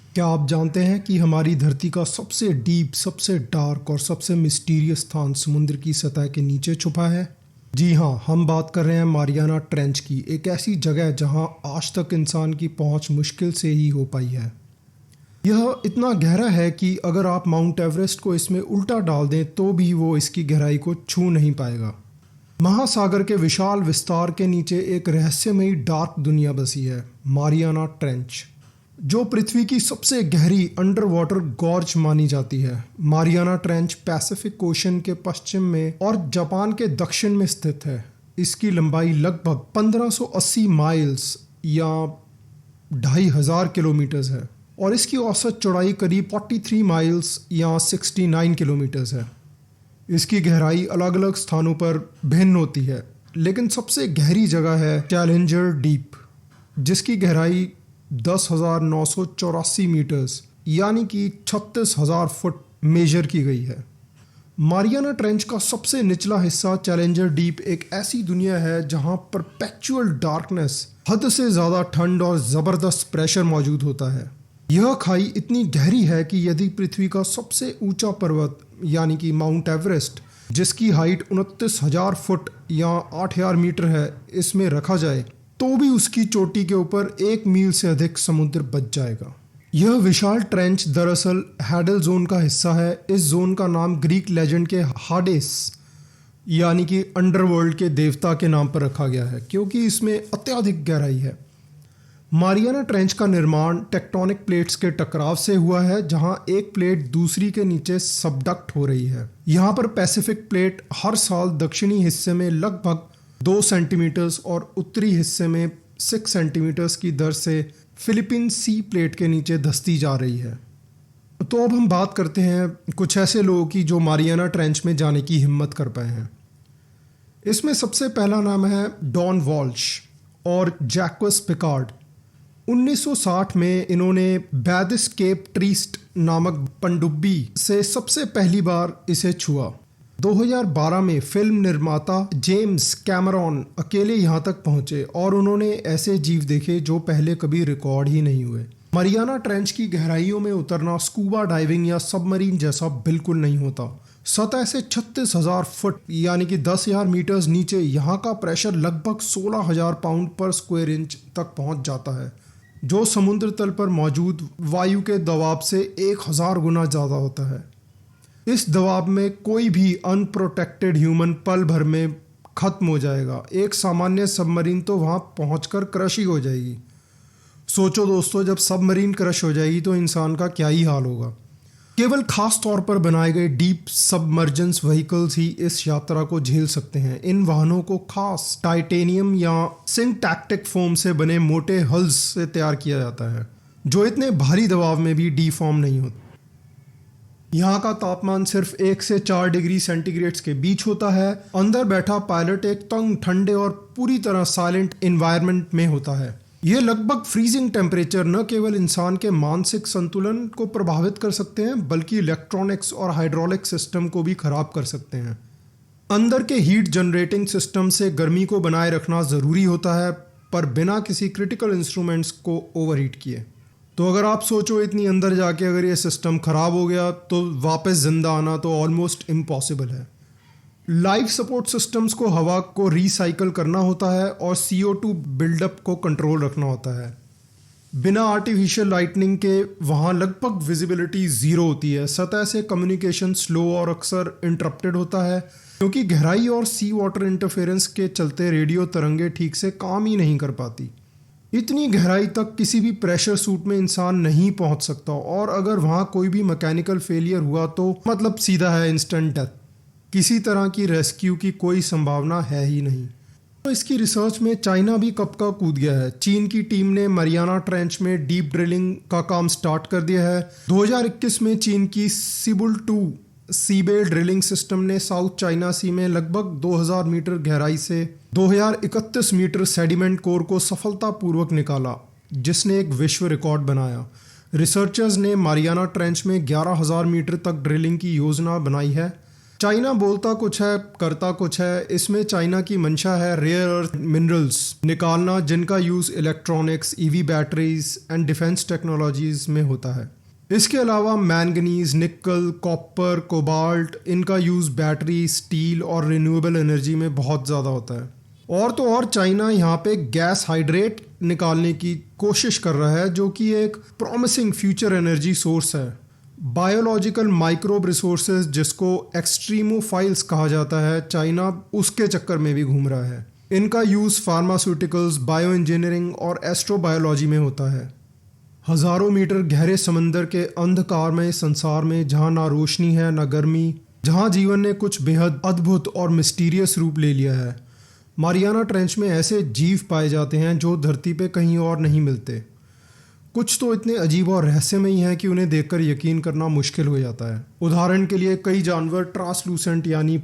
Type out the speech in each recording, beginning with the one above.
क्या आप जानते हैं कि हमारी धरती का सबसे डीप, सबसे डार्क और सबसे मिस्टीरियस स्थान समुद्र की सतह के नीचे छुपा है? जी हाँ, हम बात कर रहे हैं मारियाना ट्रेंच की, एक ऐसी जगह जहां आज तक इंसान की पहुंच मुश्किल से ही हो पाई है। यह इतना गहरा है कि अगर आप माउंट एवरेस्ट को इसमें उल्टा डाल दें तो भी वो इसकी गहराई को छू नहीं पाएगा। महासागर के विशाल विस्तार के नीचे एक रहस्यमयी डार्क दुनिया बसी है, मारियाना ट्रेंच, जो पृथ्वी की सबसे गहरी अंडर वाटर गॉर्ज मानी जाती है। मारियाना ट्रेंच पैसिफिक ओशन के पश्चिम में और जापान के दक्षिण में स्थित है। इसकी लंबाई लगभग 1580 माइल्स या 2500 किलोमीटर्स है और इसकी औसत चौड़ाई करीब 43 माइल्स या 69 किलोमीटर्स है। इसकी गहराई अलग अलग स्थानों पर भिन्न होती है, लेकिन सबसे गहरी जगह है चैलेंजर डीप, जिसकी गहराई 10,984 मीटर्स यानी कि 36,000 फुट मेजर की गई है। मारियाना ट्रेंच का सबसे निचला हिस्सा चैलेंजर डीप एक ऐसी दुनिया है जहां परपेचुअल डार्कनेस, हद से ज़्यादा ठंड और ज़बरदस्त प्रेशर मौजूद होता है। यह खाई इतनी गहरी है कि यदि पृथ्वी का सबसे ऊंचा पर्वत यानी कि माउंट एवरेस्ट, जिसकी हाइट 29,000 फुट या 8,000 मीटर है, इसमें रखा जाए तो भी उसकी चोटी के ऊपर 1 मील से अधिक समुद्र बच जाएगा। यह विशाल ट्रेंच दरअसल हैडल जोन का हिस्सा है। इस जोन का नाम ग्रीक लेजेंड के हाडेस यानी कि अंडरवर्ल्ड के देवता के नाम पर रखा गया है, क्योंकि इसमें अत्यधिक गहराई है। मारियाना ट्रेंच का निर्माण टेक्टोनिक प्लेट्स के टकराव से हुआ है, जहां एक प्लेट दूसरी के नीचे सबडक्ट हो रही है। यहाँ पर पैसिफिक प्लेट हर साल दक्षिणी हिस्से में लगभग 2 सेंटीमीटर्स और उत्तरी हिस्से में 6 सेंटीमीटर्स की दर से फिलीपीन सी प्लेट के नीचे धंसती जा रही है। तो अब हम बात करते हैं कुछ ऐसे लोगों की जो मारियाना ट्रेंच में जाने की हिम्मत कर पाए हैं। इसमें सबसे पहला नाम है डॉन वॉल्श और जैक्वस पिकार्ड। 1960 में इन्होंने बैदिस केप ट्रीस्ट नामक पनडुब्बी से सबसे पहली बार इसे छुआ। 2012 में फिल्म निर्माता जेम्स कैमरॉन अकेले यहाँ तक पहुँचे और उन्होंने ऐसे जीव देखे जो पहले कभी रिकॉर्ड ही नहीं हुए। मारियाना ट्रेंच की गहराइयों में उतरना स्कूबा डाइविंग या सबमरीन जैसा बिल्कुल नहीं होता। सतह से 36,000 फुट यानी कि 10,000 मीटर्स नीचे यहाँ का प्रेशर लगभग 16,000 पाउंड पर स्क्वायर इंच तक पहुँच जाता है, जो समुद्र तल पर मौजूद वायु के दबाव से 1000 गुना ज़्यादा होता है। इस दबाव में कोई भी अनप्रोटेक्टेड ह्यूमन पल भर में खत्म हो जाएगा। एक सामान्य सबमरीन तो वहाँ पहुँचकर क्रश ही हो जाएगी। सोचो दोस्तों, जब सबमरीन क्रश हो जाएगी तो इंसान का क्या ही हाल होगा। केवल खास तौर पर बनाए गए डीप सबमर्जेंस व्हीकल्स ही इस यात्रा को झेल सकते हैं। इन वाहनों को खास टाइटेनियम या सिंटैक्टिक फोम से बने मोटे हल्स से तैयार किया जाता है, जो इतने भारी दबाव में भी डीफॉर्म नहीं होते। यहाँ का तापमान सिर्फ 1 से 4 डिग्री सेंटीग्रेड के बीच होता है। अंदर बैठा पायलट एक तंग, ठंडे और पूरी तरह साइलेंट एनवायरनमेंट में होता है। ये लगभग फ्रीजिंग टेम्परेचर न केवल इंसान के मानसिक संतुलन को प्रभावित कर सकते हैं, बल्कि इलेक्ट्रॉनिक्स और हाइड्रोलिक सिस्टम को भी खराब कर सकते हैं। अंदर के हीट जनरेटिंग सिस्टम से गर्मी को बनाए रखना ज़रूरी होता है, पर बिना किसी क्रिटिकल इंस्ट्रूमेंट्स को ओवरहीट किए। तो अगर आप सोचो, इतनी अंदर जाके अगर ये सिस्टम ख़राब हो गया तो वापस ज़िंदा आना तो ऑलमोस्ट इम्पॉसिबल है। लाइफ सपोर्ट सिस्टम्स को हवा को रिसाइकल करना होता है और CO2 बिल्डअप को कंट्रोल रखना होता है। बिना आर्टिफिशियल लाइटनिंग के वहाँ लगभग विजिबिलिटी ज़ीरो होती है। सतह से कम्युनिकेशन स्लो और अक्सर इंटरप्टेड होता है, क्योंकि गहराई और सी वाटर इंटरफेरेंस के चलते रेडियो तरंगे ठीक से काम ही नहीं कर पाती। इतनी गहराई तक किसी भी प्रेशर सूट में इंसान नहीं पहुँच सकता, और अगर वहाँ कोई भी मैकेनिकल फेलियर हुआ तो मतलब सीधा है इंस्टेंट डेथ। किसी तरह की रेस्क्यू की कोई संभावना है ही नहीं। तो इसकी रिसर्च में चाइना भी कब का कूद गया है। चीन की टीम ने मारियाना ट्रेंच में डीप ड्रिलिंग का काम स्टार्ट कर दिया है। 2021 में चीन की सिबुल 2 सीबेल ड्रिलिंग सिस्टम ने साउथ चाइना सी में लगभग 2000 मीटर गहराई से 2031 मीटर सेडिमेंट कोर को सफलतापूर्वक निकाला, जिसने एक विश्व रिकॉर्ड बनाया। रिसर्चर्स ने मारियाना ट्रेंच में 11,000 मीटर तक ड्रिलिंग की योजना बनाई है। चाइना बोलता कुछ है, करता कुछ है। इसमें चाइना की मंशा है रेयर अर्थ मिनरल्स निकालना, जिनका use electronics, EV batteries and defence technologies में होता है। इसके अलावा मैंगनीज, निकल, कॉपर, कोबाल्ट, इनका यूज़ बैटरी, स्टील और रिन्यूएबल एनर्जी में बहुत ज़्यादा होता है। और तो और चाइना यहाँ पे गैस हाइड्रेट निकालने की कोशिश कर रहा है, जो कि एक प्रॉमिसिंग फ्यूचर एनर्जी सोर्स है। बायोलॉजिकल माइक्रोब रिसोर्सेज, जिसको एक्सट्रीमोफाइल्स कहा जाता है, चाइना उसके चक्कर में भी घूम रहा है। इनका यूज़ फार्मास्यूटिकल्स, बायो इंजीनियरिंग और एस्ट्रोबायोलॉजी में होता है। हज़ारों मीटर गहरे समंदर के अंधकारमय संसार में, जहाँ ना रोशनी है ना गर्मी, जहाँ जीवन ने कुछ बेहद अद्भुत और मिस्टीरियस रूप ले लिया है, मारियाना ट्रेंच में ऐसे जीव पाए जाते हैं जो धरती पे कहीं और नहीं मिलते। कुछ तो इतने अजीब और रहस्यमयी हैं कि उन्हें देखकर यकीन करना मुश्किल हो जाता है। उदाहरण के लिए कई जानवर ट्रांसलूसेंट यानी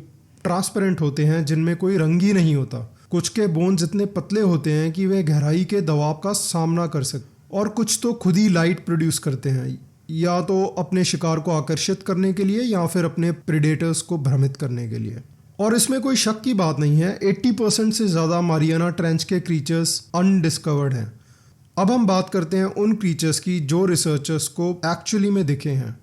ट्रांसपेरेंट होते हैं, जिनमें कोई रंग ही नहीं होता। कुछ के बोन्स इतने पतले होते हैं कि वे गहराई के दबाव का सामना कर सकते, और कुछ तो खुद ही लाइट प्रोड्यूस करते हैं, या तो अपने शिकार को आकर्षित करने के लिए या फिर अपने प्रेडेटर्स को भ्रमित करने के लिए। और इसमें कोई शक की बात नहीं है, 80% से ज़्यादा मारियाना ट्रेंच के क्रीचर्स अनडिस्कवर्ड हैं। अब हम बात करते हैं उन क्रीचर्स की जो रिसर्चर्स को एक्चुअली में दिखे हैं।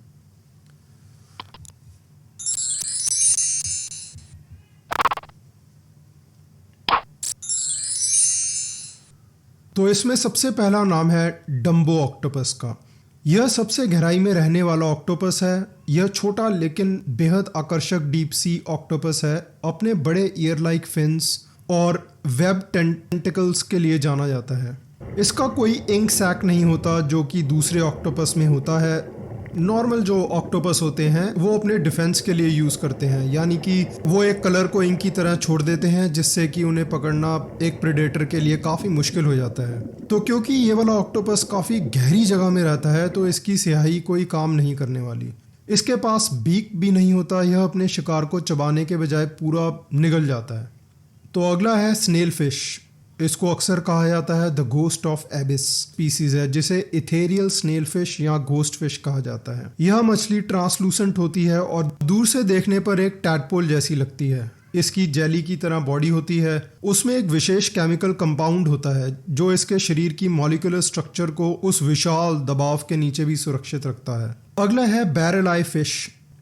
तो इसमें सबसे पहला नाम है डम्बो ऑक्टोपस का। यह सबसे गहराई में रहने वाला ऑक्टोपस है। यह छोटा लेकिन बेहद आकर्षक डीप सी ऑक्टोपस है। अपने बड़े ईयर लाइक फिन्स और वेब टेंटिकल्स के लिए जाना जाता है। इसका कोई इंक सैक नहीं होता जो कि दूसरे ऑक्टोपस में होता है। नॉर्मल जो ऑक्टोपस होते हैं वो अपने डिफेंस के लिए यूज़ करते हैं, यानी कि वो एक कलर को इंक की तरह छोड़ देते हैं, जिससे कि उन्हें पकड़ना एक प्रेडेटर के लिए काफ़ी मुश्किल हो जाता है। तो क्योंकि ये वाला ऑक्टोपस काफ़ी गहरी जगह में रहता है, तो इसकी स्याही कोई काम नहीं करने वाली। इसके पास बीक भी नहीं होता, यह अपने शिकार को चबाने के बजाय पूरा निगल जाता है। तो अगला है स्नेल फिश। इसको अक्सर कहा जाता है द घोस्ट ऑफ एबिस स्पीसीज है, जिसे इथेरियल स्नेल फिश या घोस्ट फिश कहा जाता है। यह मछली ट्रांसलूसेंट होती है और दूर से देखने पर एक टैडपोल जैसी लगती है। इसकी जेली की तरह बॉडी होती है। उसमें एक विशेष केमिकल कंपाउंड होता है जो इसके शरीर की मॉलिक्यूलर स्ट्रक्चर को उस विशाल दबाव के नीचे भी सुरक्षित रखता है। अगला है बैरल आई फिश।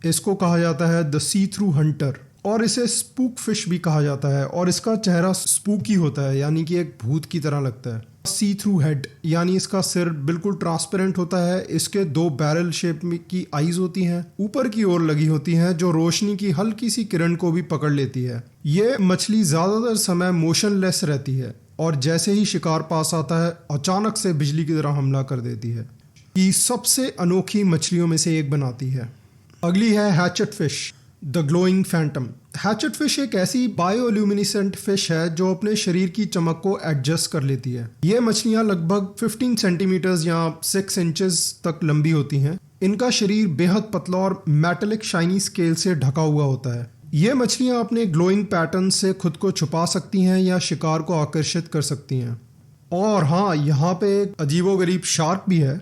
इसको कहा जाता है द सी थ्रू हंटर, और इसे स्पूक फिश भी कहा जाता है। और इसका चेहरा स्पूकी होता है, यानी कि एक भूत की तरह लगता है। सी थ्रू हेड, यानी इसका सिर बिल्कुल ट्रांसपेरेंट होता है। इसके 2 बैरल शेप में की आईज होती हैं, ऊपर की ओर लगी होती हैं, जो रोशनी की हल्की सी किरण को भी पकड़ लेती है। ये मछली ज़्यादातर समय मोशनलेस रहती है और जैसे ही शिकार पास आता है अचानक से बिजली की तरह हमला कर देती है। ये सबसे अनोखी मछलियों में से एक बनाती है। अगली है hatchet fish, the glowing Phantom. Hatchet fish एक ऐसी बायोल्यूमिनेसेंट फिश है जो अपने शरीर की चमक को एडजस्ट कर लेती है। ये मछलियाँ लगभग 15 सेंटीमीटर्स या 6 इंचेस तक लंबी होती हैं। इनका शरीर बेहद पतला और मेटेलिक शाइनी स्केल से ढका हुआ होता है। ये मछलियाँ अपने ग्लोइंग पैटर्न से खुद को छुपा सकती हैं या शिकार को आकर्षित कर सकती हैं। और हाँ, यहाँ पे एक अजीबोगरीब शार्क भी है।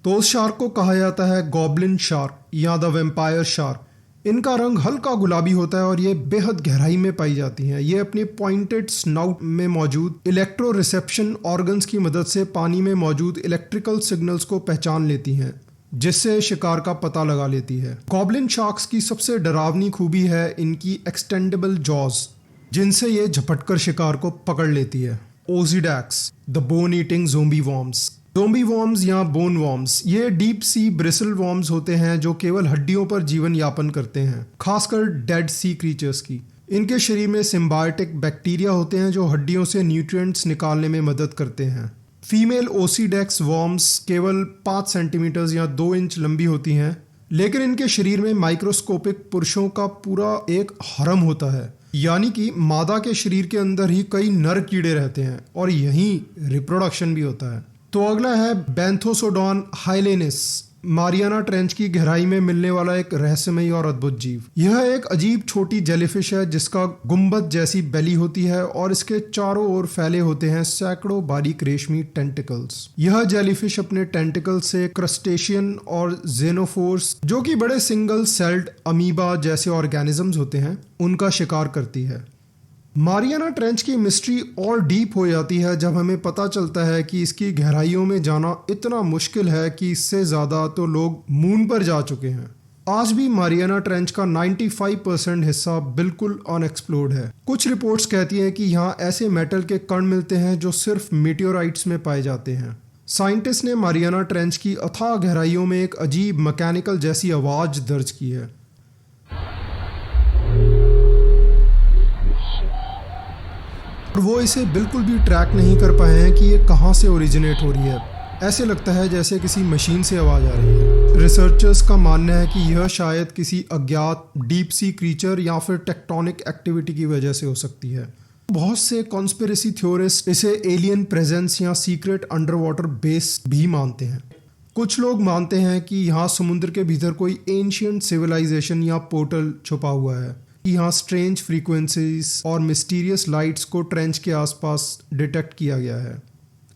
तो उस शार्क को कहा जाता है गॉब्लिन शार्क या द वेम्पायर शार्क। इनका रंग हल्का गुलाबी होता है और ये बेहद गहराई में पाई जाती हैं। ये अपनी पॉइंटेड स्नाउट में मौजूद इलेक्ट्रो रिसेप्शन ऑर्गन्स की मदद से पानी में मौजूद इलेक्ट्रिकल सिग्नल्स को पहचान लेती हैं, जिससे शिकार का पता लगा लेती है। गॉब्लिन शार्क्स की सबसे डरावनी खूबी है इनकी एक्सटेंडेबल जॉज, जिनसे ये झपटकर शिकार को पकड़ लेती है। Osedax, the bone eating zombie worms. Zombie worms या बोन वॉर्म्स ये डीप सी ब्रिसल वॉर्म्स होते हैं जो केवल हड्डियों पर जीवन यापन करते हैं, खासकर डेड सी क्रीचर्स की। इनके शरीर में सिम्बायोटिक बैक्टीरिया होते हैं जो हड्डियों से न्यूट्रिएंट्स निकालने में मदद करते हैं। फीमेल ओसीडेक्स वॉर्म्स केवल 5 सेंटीमीटर्स या 2 इंच लंबी होती हैं, लेकिन इनके शरीर में माइक्रोस्कोपिक पुरुषों का पूरा एक हरम होता है, यानी कि मादा के शरीर के अंदर ही कई नर कीड़े रहते हैं और यहीं रिप्रोडक्शन भी होता है। तो अगला है बैंथोसोडॉन हाइलेनिस। मारियाना ट्रेंच की गहराई में मिलने वाला एक रहस्यमयी और अद्भुत जीव। यह एक अजीब छोटी जेलीफिश है जिसका गुंबद जैसी बेली होती है और इसके चारों ओर फैले होते हैं सैकड़ों बारीक रेशमी टेंटिकल्स। यह जेलीफिश अपने टेंटिकल्स से क्रस्टेशियन और जेनोफोर्स, जो कि बड़े सिंगल सेल्ड अमीबा जैसे ऑर्गेनिजम्स होते हैं, उनका शिकार करती है। मारियाना ट्रेंच की मिस्ट्री और डीप हो जाती है जब हमें पता चलता है कि इसकी गहराइयों में जाना इतना मुश्किल है कि इससे ज़्यादा तो लोग मून पर जा चुके हैं। आज भी मारियाना ट्रेंच का 95% हिस्सा बिल्कुल अनएक्सप्लोर्ड है। कुछ रिपोर्ट्स कहती हैं कि यहाँ ऐसे मेटल के कण मिलते हैं जो सिर्फ मीटियोराइट्स में पाए जाते हैं। साइंटिस्ट ने मारियाना ट्रेंच की अथाह गहराइयों में एक अजीब मैकेनिकल जैसी आवाज़ दर्ज की है। और वो इसे बिल्कुल भी ट्रैक नहीं कर पाए हैं कि ये कहाँ से ओरिजिनेट हो रही है। ऐसे लगता है जैसे किसी मशीन से आवाज़ आ रही है। रिसर्चर्स का मानना है कि यह शायद किसी अज्ञात डीप सी क्रीचर या फिर टेक्टोनिक एक्टिविटी की वजह से हो सकती है। बहुत से कॉन्स्पिरेसी थ्योरिस्ट इसे एलियन प्रेजेंस या सीक्रेट अंडर वाटर बेस भी मानते हैं। कुछ लोग मानते हैं कि यहाँ समुद्र के भीतर कोई एंशिएंट सिविलाइजेशन या पोर्टल छुपा हुआ है। यहाँ स्ट्रेंज फ्रीक्वेंसीज और मिस्टीरियस लाइट्स को ट्रेंच के आसपास डिटेक्ट किया गया है।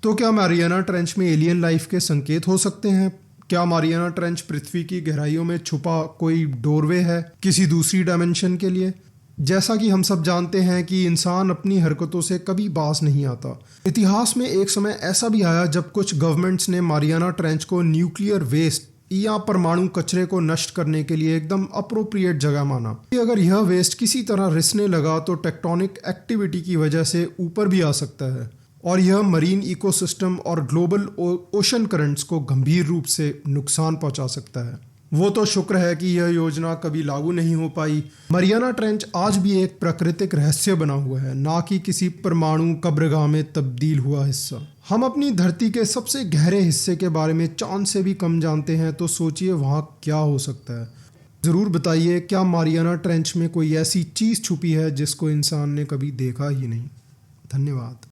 तो क्या मारियाना ट्रेंच में एलियन लाइफ के संकेत हो सकते हैं? क्या मारियाना ट्रेंच पृथ्वी की गहराइयों में छुपा कोई डोरवे है किसी दूसरी डायमेंशन के लिए? जैसा कि हम सब जानते हैं कि इंसान अपनी हरकतों से कभी बाज नहीं आता। इतिहास में एक समय ऐसा भी आया जब कुछ गवर्नमेंट्स ने मारियाना ट्रेंच को न्यूक्लियर वेस्ट या परमाणु कचरे को नष्ट करने के लिए एकदम अप्रोप्रिएट जगह माना कि अगर यह वेस्ट किसी तरह रिसने लगा तो टेक्टोनिक एक्टिविटी की वजह से ऊपर भी आ सकता है और यह मरीन इकोसिस्टम और ग्लोबल ओशन करंट्स को गंभीर रूप से नुकसान पहुंचा सकता है। वो तो शुक्र है कि यह योजना कभी लागू नहीं हो पाई। मारियाना ट्रेंच आज भी एक प्राकृतिक रहस्य बना हुआ है, ना कि किसी परमाणु कब्रगाह में तब्दील हुआ हिस्सा। हम अपनी धरती के सबसे गहरे हिस्से के बारे में चांद से भी कम जानते हैं, तो सोचिए वहाँ क्या हो सकता है। ज़रूर बताइए, क्या मारियाना ट्रेंच में कोई ऐसी चीज़ छुपी है जिसको इंसान ने कभी देखा ही नहीं। धन्यवाद।